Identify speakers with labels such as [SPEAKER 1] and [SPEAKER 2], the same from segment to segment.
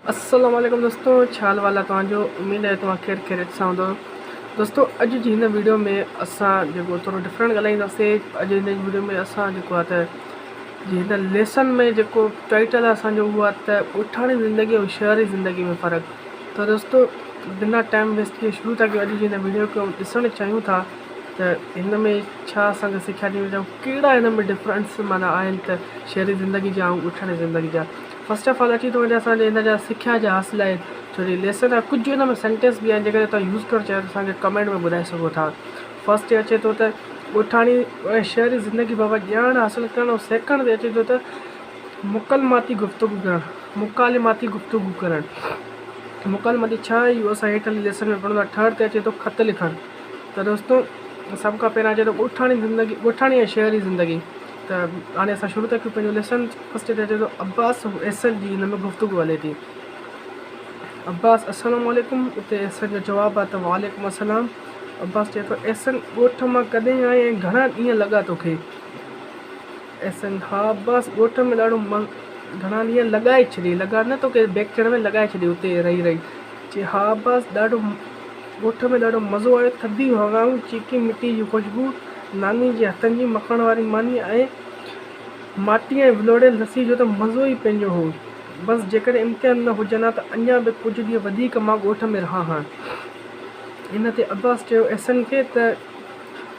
[SPEAKER 1] अस्सलाम वालेकुम दोस्तों, छाल वाला तव्हांजो। उम्मीद है तव्हां खैर खैरियत सां हूंदो। दोस्तों, अॼु जी हिन वीडियो में असां जेको थोरो डिफरेंट ॻाल्हाईंदासीं। अॼु हिन वीडियो में असां जेको आहे त हिन लेसन में जेको टाइटल आहे असांजो उहो आहे त ॻोठाणी ज़िंदगी ऐं शहरी ज़िंदगी में फ़र्क़ु। त दोस्तों, बिना टाइम वेस्ट किए शुरू था कयूं अॼु जी हिन वीडियो खे। ॾिसणु चाहियूं था त हिन में छा असांखे सिखिया ॾियूं था, कहिड़ा हिन में डिफरेंस माना आहिनि त शहरी ज़िंदगी जा ऐं ॻोठाणी ज़िंदगी जा। फस्ट ऑफ ऑल अची थो वञे असांजे हिन जा सिखिया जा हासिल आहे। छो जो लेसन आहे, कुझु हिन में सेंटेंस बि आहिनि जेकॾहिं तव्हां यूज़ करणु चाहियो त असांखे कमेंट में ॿुधाए सघो था। फस्ट ते अचे थो त ॻोठाणी ऐं शहरी ज़िंदगी बाबति ॼाण हासिलु करणु, ऐं सेकंड ते अचे थो त मुकलमाती गुफ़्तगू करणु, मुकालिमाती गुफ़्तगू करणु। मुकालमाती छा आहे इहो असां हेठि लेसन में पढ़ंदा। थर्ड ते अचे थो ख़त लिखणु। त दोस्तों, सभ खां पहिरियां अचे थो ॻोठाणी ज़िंदगी, ॻोठाणी ऐं शहरी ज़िंदगी। त हाणे असां शुरू था कयूं पंहिंजो लेसन। फस्ट ते अचे थो अब्बास एहसन जी हिन में गुफ़्तगू हले थी। अब्बास अस्सलाम वालेकुम। उते एहसन जो जवाबु आहे त वालेकुम अस्सलाम। अब्बास चए थो एहसन ॻोठ मां कॾहिं आए ऐं घणा ॾींहं लॻा तोखे? एहसन हा अब्बास, ॻोठ में ॾाढो घणा ॾींहं लॻाए छॾी, लॻा न तोखे बैग चढ़ण में लॻाए छॾी उते रही रही। चए हा अब्बास, ॾाढो ॻोठ में ॾाढो मज़ो आयो। थधी हवाऊं, चीकी मिटी जी ख़ुशबू, नानी जे हथनि जी मखण वारी मानी ऐं माटी ऐं विलोड़ियल लस्सी जो त मज़ो ई पंहिंजो हो। बसि जेकॾहिं इम्तिहान न हुजनि हा त अञा बि कुझु ॾींहं वधीक मां ॻोठ में रहां हा। इन ते अब्बास चयो एहसन खे त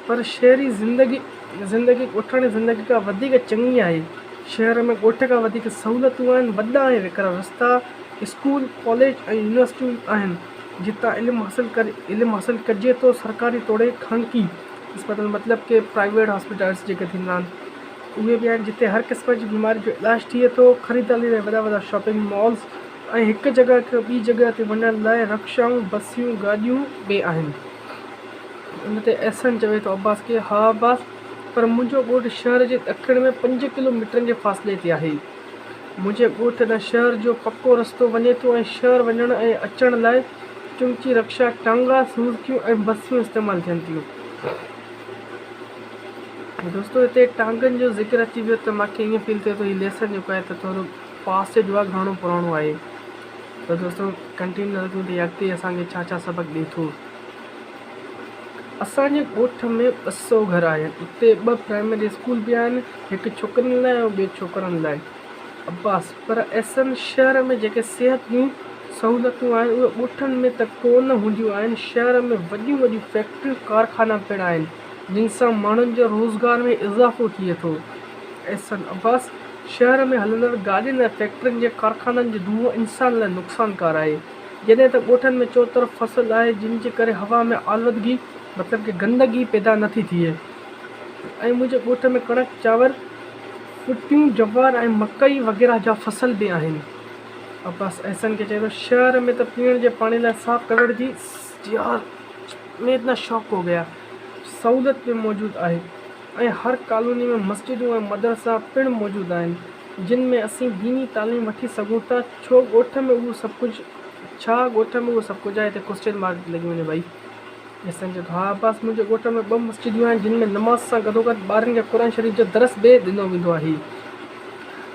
[SPEAKER 1] पर शहरी ज़िंदगी ॻोठाणी ज़िंदगी खां वधीक चङी आहे। शहर में ॻोठ खां वधीक सहूलियतूं आहिनि, वॾा ऐं विकरा रस्ता, स्कूल, कॉलेज ऐं यूनिवर्सिटियूं आहिनि जितां इल्मु हासिलु कजे थो। सरकारी तोड़े ख़ानगी अस्पताल मतिलबु के प्राइवेट हॉस्पिटल्स जेके थींदा आहिनि उहे बि आहिनि जिते हर क़िस्म जी बीमारी जो इलाजु थिए थो। ख़रीदारी लाइ वॾा वॾा शॉपिंग मॉल्स ऐं हिकु जॻह खां ॿी जॻह ते वञण लाइ रक्शाऊं, बसियूं, गाॾियूं बि आहिनि। उन ते एहसन चवे थो अब्बास खे हा अब्बास, पर मुंहिंजो ॻोठु शहर जे ॾखिण में 5 किलोमीटरनि जे फ़ासिले ते आहे। मुंहिंजे ॻोठ ॾांहुं शहर जो पको रस्तो वञे थो ऐं शहर वञण ऐं अचण लाइ चुंची, रक्शा, टांगा, सुज़ुकियूं ऐं बसियूं इस्तेमालु थियनि थियूं। दोस्तों, हिते टांगनि जो ज़िक्र अची वियो त मूंखे ईअं फील थिए थो हीउ लेसन जेको आहे त थोरो पास्ट जो आहे, घणो पुराणो आहे। त दोस्तों, कंटिन्यू रखूं त अॻिते असांखे छा छा सबक़ु ॾिए थो। असांजे ॻोठ में 200 घर आहिनि। उते 2 प्राइमरी स्कूल बि आहिनि, हिकु छोकिरियुनि लाइ ऐं ॿिए छोकिरनि लाइ। अब्बास पर एहसन, शहर में जेके सिहत जूं सहूलियतूं आहिनि उहे ॻोठनि में त कोन हूंदियूं आहिनि। शहर में वॾियूं वॾियूं फैक्ट्रियूं, कारखाना पिणु आहिनि जिन सां माण्हुनि जो रोज़गार में इज़ाफ़ो थिए थो। एहसन अब्बास, शहर में हलंदड़ गाॾियुनि ऐं फैक्ट्रियुनि जे कारखाननि जो धुओं इंसान लाइ नुक़सानकार आहे, जॾहिं त ॻोठनि में चो तरफ़ फसल आहे जिन जे करे हवा में आलूदगी मतिलबु कि गंदगी पैदा नथी थिए। ऐं मुंहिंजे ॻोठ में कणक, चांवर, फुटियूं, जवार ऐं मकई वग़ैरह जा फसल बि आहिनि। अब्बास एहसन खे चए थो शहर में त पीअण जे पाणी लाइ साफ़ करण जी यार में इतना शौक़ु हो गया, सहूलियत बि मौजूदु आहे ऐं हर कॉलोनी में मस्जिदूं ऐं मदरसा पिणु मौजूदु आहिनि जिन में असीं दीनी तालीम वठी सघूं था। छा ॻोठ में उहो सभु कुझु आहे? हिते क्वेश्चन मार्क लॻी वञे भाई। एहसन चए थो हा अब्बास, मुंहिंजे ॻोठ में 2 मस्जिदूं आहिनि जिन में नमाज़ सां गॾोगॾु ॿारनि खे क़ुर शरीफ़ जो दरस बि ॾिनो वेंदो आहे।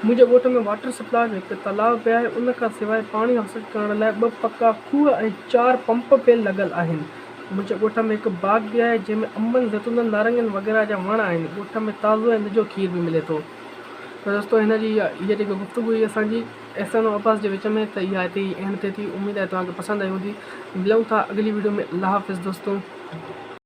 [SPEAKER 1] मुंहिंजे ॻोठ में वाटर सप्लाई जो हिकु तालाब बि आहे। उन खां सवाइ पाणी हासिलु करण लाइ 2 पका खूह ऐं 4 पंप बि लॻल आहिनि। मुंहिंजे ॻोठ में हिकु बाग़ बि आहे जंहिंमें अंबनि, ज़ैतूननि, नारंगियुनि वग़ैरह जा वण आहिनि। ॻोठ में ताज़ो ऐं निजो खीर बि मिले थो। त दोस्तों, हिन जी हीअ जेकी गुफ़्तगू हुई असांजी एहसन ऐं अब्बास जे विच में, त इहा हिते ई एंड थिए थी। उमेदु आहे तव्हांखे पसंदि आई हूंदी। मिलूं था अॻिली वीडियो में। अल्लाह हाफ़िज़ दोस्तों।